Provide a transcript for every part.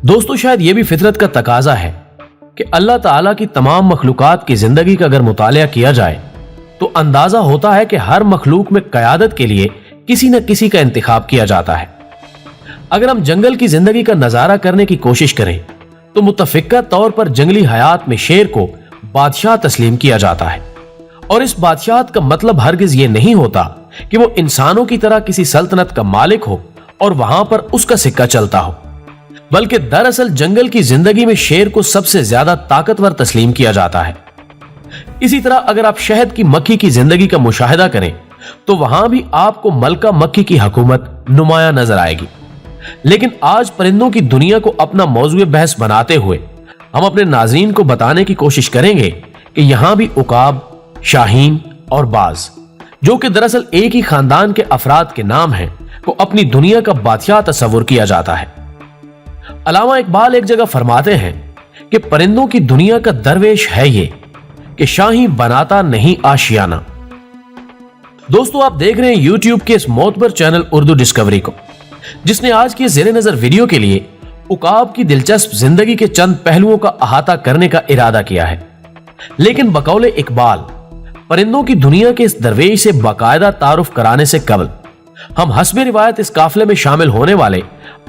दोस्तों, शायद ये भी फितरत का तकाजा है कि अल्लाह ताला की तमाम मखलूकात की जिंदगी का अगर मुतालिया किया जाए तो अंदाजा होता है कि हर मखलूक में क़यादत के लिए किसी न किसी का इंतखाब किया जाता है। अगर हम जंगल की जिंदगी का नजारा करने की कोशिश करें तो मुतफिक्का तौर पर जंगली हयात में शेर को बादशाह तस्लीम किया जाता है, और इस बादशाहत का मतलब हरगिज ये नहीं होता कि वो इंसानों की तरह किसी सल्तनत का मालिक हो और वहां पर उसका सिक्का चलता हो, बल्कि दरअसल जंगल की जिंदगी में शेर को सबसे ज्यादा ताकतवर तस्लीम किया जाता है। इसी तरह अगर आप शहद की मक्खी की जिंदगी का मुशाहिदा करें तो वहां भी आपको मलका मक्खी की हुकूमत नुमाया नजर आएगी। लेकिन आज परिंदों की दुनिया को अपना मौजूए बहस बनाते हुए हम अपने नाज़रीन को बताने की कोशिश करेंगे कि यहां भी उकाब, शाहीन और बाज, जो कि दरअसल एक ही खानदान के अफराद के नाम हैं, को अपनी दुनिया का बादशाह तस्वुर किया जाता है। अल्लामा इकबाल एक जगह फरमाते हैं कि परिंदों की दुनिया का दरवेश है ये कि शाही बनाता नहीं आशियाना। दोस्तों, आप देख रहे हैं यूट्यूब के इस मोतबर चैनल उर्दू डिस्कवरी को, जिसने आज की ज़ेरे नजर वीडियो के लिए उकाब की दिलचस्प जिंदगी के चंद पहलुओं का अहाता करने का इरादा किया है। लेकिन बकौले इकबाल परिंदों की दुनिया के इस दरवेश से बाकायदा तारुफ कराने से कबल हम हस्बे रिवायत इस काफिले में शामिल होने वाले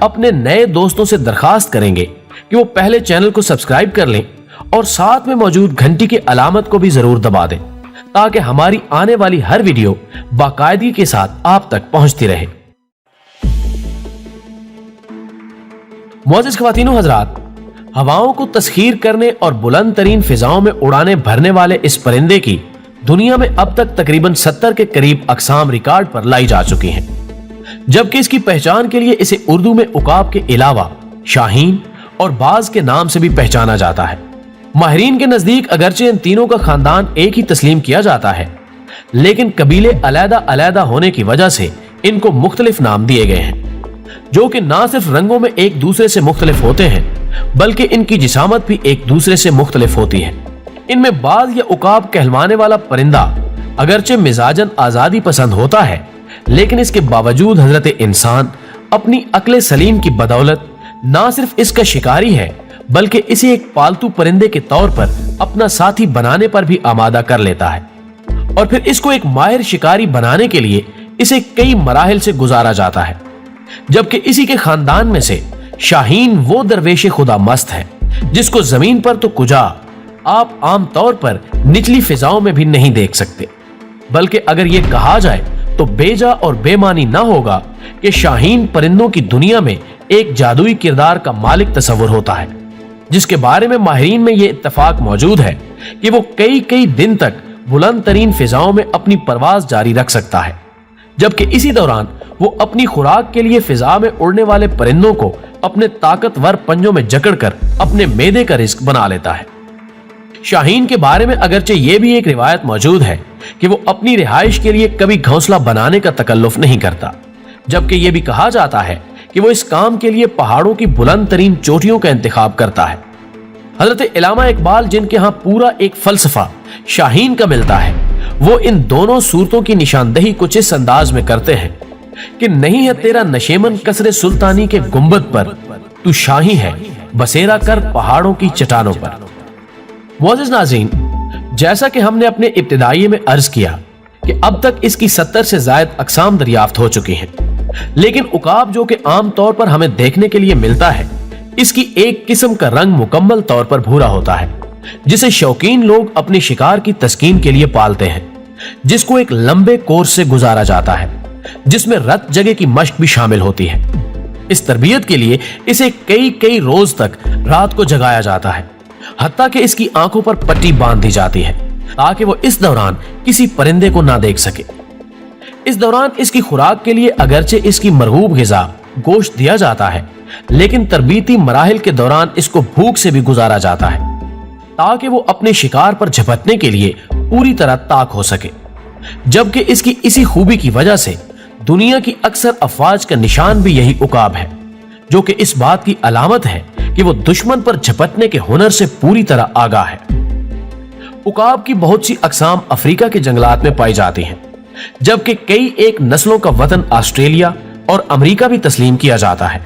अपने नए दोस्तों से दरखास्त करेंगे कि वो पहले चैनल को सब्सक्राइब कर लें और साथ में मौजूद घंटी की अलामत को भी जरूर दबा दें, ताकि हमारी आने वाली हर वीडियो बाकायदगी के साथ आप तक पहुंचती रहे। मुअज़्ज़िज़ ख़वातीन व हज़रात, हवाओं को तस्खीर करने और बुलंद तरीन फिजाओं में उड़ाने भरने वाले इस परिंदे की दुनिया में अब तक तकरीबन 70 के करीब अक़साम रिकॉर्ड पर लाई जा चुकी हैं, जबकि इसकी पहचान के लिए इसे उर्दू में उकाब के अलावा शाहीन और बाज के नाम से भी पहचाना जाता है। माहिरीन के नजदीक अगरचे इन तीनों का खानदान एक ही तस्लीम किया जाता है, लेकिन कबीले अलहदा अलहदा होने की वजह से इनको मुख्तलिफ नाम दिए गए हैं, जो कि ना सिर्फ रंगों में एक दूसरे से मुख्तलिफ होते हैं बल्कि इनकी जिसामत भी एक दूसरे से मुख्तलिफ होती है। इनमें बाज या उकाब कहलवाने वाला परिंदा अगरचे मिजाजन आजादी पसंद होता है, लेकिन इसके बावजूद हजरत इंसान अपनी अक्ल सलीम की बदौलत ना सिर्फ इसका शिकारी है बल्कि इसे एक पालतू परिंदे के तौर पर अपना साथी बनाने पर भी आमादा कर लेता है, और फिर इसको एक माहिर शिकारी बनाने के लिए इसे कई मराहिल से गुजारा जाता है। जबकि इसी के खानदान में से शाहीन वो दरवेश खुदा मस्त है जिसको जमीन पर तो कुजा आप आम तौर पर निचली फिजाओं में भी नहीं देख सकते, बल्कि अगर ये कहा जाए तो बेजा और बेमानी ना होगा कि शाहीन परिंदों की दुनिया में एक जादुई किरदार का मालिक तस्वुर होता है, जिसके बारे में माहिरीन में ये इत्तफाक मौजूद है कि वो कई कई दिन तक बुलंद तरीन फिजाओं में अपनी परवाज जारी रख सकता है, जबकि इसी दौरान वो अपनी खुराक के लिए फिजा में उड़ने वाले परिंदों को अपने ताकतवर पंजों में जकड़कर अपने मेदे का रिस्क बना लेता है। शाहीन के बारे में अगरचे ये भी एक रिवायत मौजूद है कि वो अपनी रिहाइश के लिए कभी घोंसला बनाने का तकल्लुफ नहीं करता, जबकि ये भी कहा जाता है कि वो इस काम के लिए पहाड़ों की बुलंद तरीन चोटियों का इंतखाब करता है। हजरत अल्लामा इकबाल, जिनके यहाँ पूरा एक फलसफा शाहीन का मिलता है, वो इन दोनों सूरतों की निशानदही कुछ इस अंदाज में करते हैं कि नहीं है तेरा नशेमन कसरे सुल्तानी के गुंबद पर, तू शाही है बसेरा कर पहाड़ों की चट्टानों पर। मुअज़्ज़िज़ नाज़रीन, जैसा कि हमने अपने इब्तिदाई में अर्ज किया कि अब तक इसकी 70 से ज्यादा अक़साम दरियाफ्त हो चुकी हैं, लेकिन उकाब जो कि आम तौर पर हमें देखने के लिए मिलता है, इसकी एक किस्म का रंग मुकम्मल तौर पर भूरा होता है, जिसे शौकीन लोग अपने शिकार की तस्कीन के लिए पालते हैं, जिसको एक लंबे कोर्स से गुजारा जाता है जिसमें रत जगह की मश्क भी शामिल होती है। इस तरबियत के लिए इसे कई कई रोज तक रात को जगाया जाता है, हत्ता कि इसकी आंखों पर पट्टी बांध दी जाती है ताकि वो इस दौरान किसी परिंदे को ना देख सके। इस दौरान इसकी खुराक के लिए अगरचे इसकी मरगूब ग़िज़ा गोश्त दिया जाता है, लेकिन तरबीती मराहिल के दौरान इसको भूख से भी गुजारा जाता है ताकि वो अपने शिकार पर झपटने के लिए पूरी तरह ताक हो सके। जबकि इसकी इसी खूबी की वजह से दुनिया की अक्सर अफवाज का निशान भी यही उकाब है, जो कि इस बात की अलामत है कि वो दुश्मन पर झपटने के हुनर से पूरी तरह आगाह है। उकाब की बहुत सी अक़साम अफ्रीका के जंगलात में पाई जाती हैं, जबकि कई एक नस्लों का वतन ऑस्ट्रेलिया और अमेरिका भी तस्लीम किया जाता है।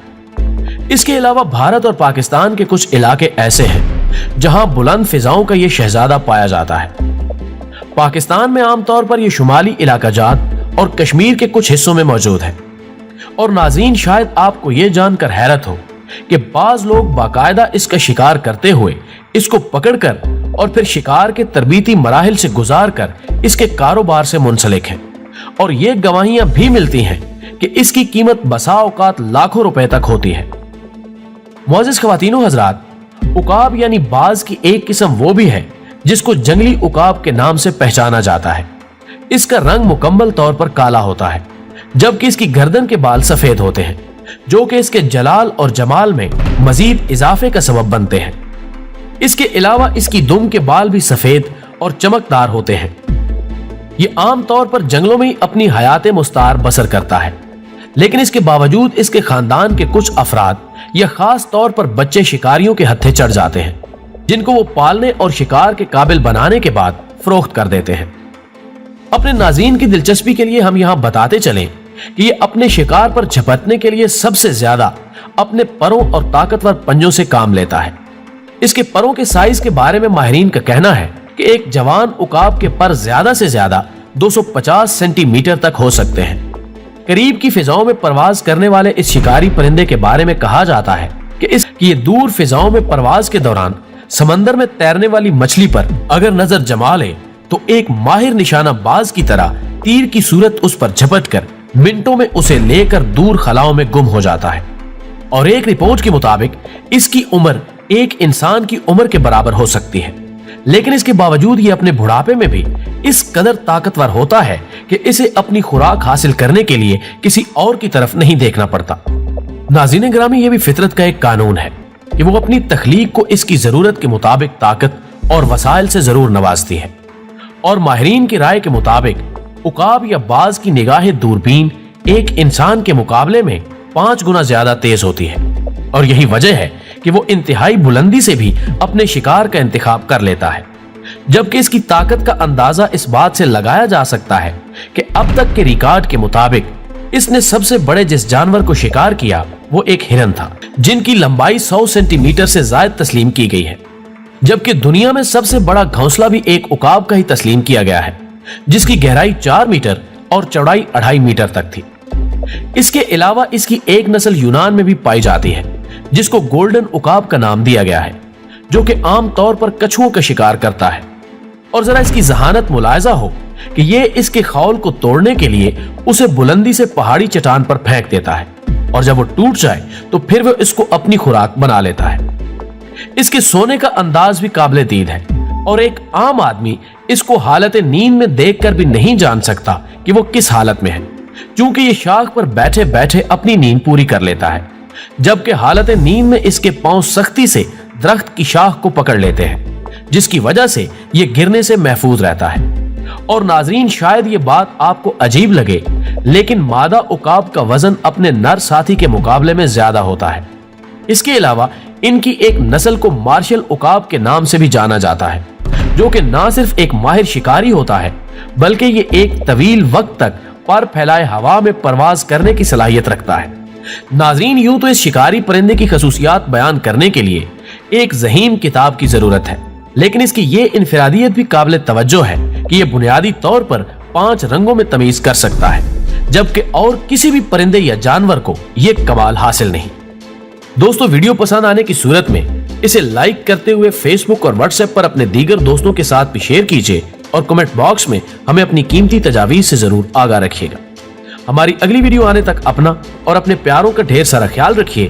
इसके अलावा भारत और पाकिस्तान के कुछ इलाके ऐसे हैं जहां बुलंद फिजाओं का यह शहजादा पाया जाता है। पाकिस्तान में आमतौर पर यह शुमाली इलाका जात और कश्मीर के कुछ हिस्सों में मौजूद है। और नाज़रीन, शायद आपको यह जानकर हैरत हो कि बाज लोग बाकायदा इसका शिकार करते हुए इसको पकड़कर और फिर शिकार के तरबीती मराहिल से गुजार कर इसके कारोबार से मुंसलिक हैं। और ये गवाहियां भी मिलती हैं कि इसकी कीमत बसा औकात लाखों रुपए तक होती है। मुअज़्ज़िज़ ख़वातीनो हज़रात, उकाब यानी बाज की एक किस्म वो भी है जिसको जंगली उकाब के नाम से पहचाना जाता है। इसका रंग मुकम्मल तौर पर काला होता है, जबकि इसकी गर्दन के बाल सफेद होते हैं, जो कि इसके जलाल और जमाल में मजीद इजाफे का सबब बनते हैं। इसके अलावा इसकी दुम के बाल भी सफेद और चमकदार होते हैं। ये आमतौर पर जंगलों में ही अपनी हयात मुस्तार बसर करता है, लेकिन इसके बावजूद इसके खानदान के कुछ अफराद या खास तौर पर बच्चे शिकारियों के हत्थे चढ़ जाते हैं, जिनको वो पालने और शिकार के काबिल बनाने के बाद फरोख्त कर देते हैं। अपने नाज़रीन की दिलचस्पी के लिए हम यहाँ बताते चलें कि ये अपने शिकार पर झपटने के लिए सबसे ज्यादा अपने परों और ताकतवर पंजों से काम लेता है। इसके परों के साइज के बारे में माहिरीन का कहना है कि एक जवान उकाब के पर ज्यादा से ज्यादा 250 सेंटीमीटर तक हो सकते हैं। करीब की फिजाओं में परवाज करने वाले इस शिकारी परिंदे के बारे में कहा जाता है कि ये दूर फिजाओं में परवाज के दौरान समंदर में तैरने वाली मछली पर अगर नजर जमा ले तो एक माहिर निशाना बाज की तरह तीर की सूरत उस पर झपट कर मिनटों में उसे लेकर दूर खलाओं में गुम हो जाता है। और एक रिपोर्ट के मुताबिक इसकी उम्र एक इंसान की उम्र के बराबर हो सकती है, लेकिन इसके बावजूद ये अपने बुढ़ापे में भी इस कदर ताकतवर होता है कि इसे अपनी खुराक हासिल करने के लिए किसी और की तरफ नहीं देखना पड़ता। नाज़रीन ग्रामी, ये भी फितरत का एक कानून है कि वो अपनी तख्लीक को इसकी जरूरत के मुताबिक ताकत और वसाइल से जरूर नवाजती है। और माहिरीन की राय के मुताबिक उकाब या बाज की निगाह दूरबीन एक इंसान के मुकाबले में 5 गुना ज्यादा तेज होती है। और यही वजह है कि वो इंतहाई बुलंदी से भी अपने शिकार का इंतखाब कर लेता है। जबकि इसकी ताकत का अंदाजा इस बात से लगाया जा सकता है कि अब तक के रिकॉर्ड के मुताबिक इसने सबसे बड़े जिस जानवर को शिकार किया वो एक हिरन था, जिनकी लंबाई 100 सेंटीमीटर से ज्यादा तस्लीम की गई है। जबकि दुनिया में सबसे बड़ा घोंसला भी एक उकाब का ही तस्लीम किया गया है, जिसकी गहराई 4 मीटर और चौड़ाई 2.5 मीटर तक थी। इसके अलावा इसकी एक नस्ल यूनान में भी पाई जाती है, जिसको गोल्डन उकाब का नाम दिया गया है, जो कि आम तौर पर कछुओं का शिकार करता है। और जरा इसकी जहानत मुलायजा हो कि ये इसके खौल को तोड़ने के लिए उसे बुलंदी से पहाड़ी चट्टान पर फेंक देता है, और जब वो टूट जाए तो फिर वो इसको अपनी खुराक बना लेता है। इसके सोने का अंदाज भी काबिल दीद है, और एक आम आदमी इसको हालत नींद में देखकर भी नहीं जान सकता कि वो किस हालत में है, क्योंकि ये शाख पर बैठे बैठे अपनी नींद पूरी कर लेता है, जबकि हालत नींद में इसके पांव सख्ती से दरख्त की शाख को पकड़ लेते हैं, जिसकी वजह से ये गिरने से महफूज रहता है। और नाजरीन, शायद ये बात आपको अजीब लगे, लेकिन मादा उकाब का वजन अपने नर साथी के मुकाबले में ज्यादा होता है। इसके अलावा इनकी एक नस्ल को मार्शल उकाब के नाम से भी जाना जाता है, जो कि ना सिर्फ एक माहिर शिकारी होता है, बल्कि ये एक तवील वक्त तक पर फैलाए हवा में परवाज करने की सलाहियत रखता है। नाजरीन, यूं तो इस शिकारी परिंदे की खसूसियात बयान करने के लिए एक ज़हीन किताब की जरूरत है, लेकिन इसकी ये इनफरादियत भी काबिल तवज्जो है कि यह बुनियादी तौर पर 5 रंगों में तमीज कर सकता है, जबकि और किसी भी परिंदे या जानवर को यह कमाल हासिल नहीं। दोस्तों, वीडियो पसंद आने की सूरत में इसे लाइक करते हुए फेसबुक और व्हाट्सएप पर अपने दीगर दोस्तों के साथ भी शेयर कीजिए, और कमेंट बॉक्स में हमें अपनी कीमती तजावीज से जरूर आगाह रखिएगा। हमारी अगली वीडियो आने तक अपना और अपने प्यारों का ढेर सारा ख्याल रखिए।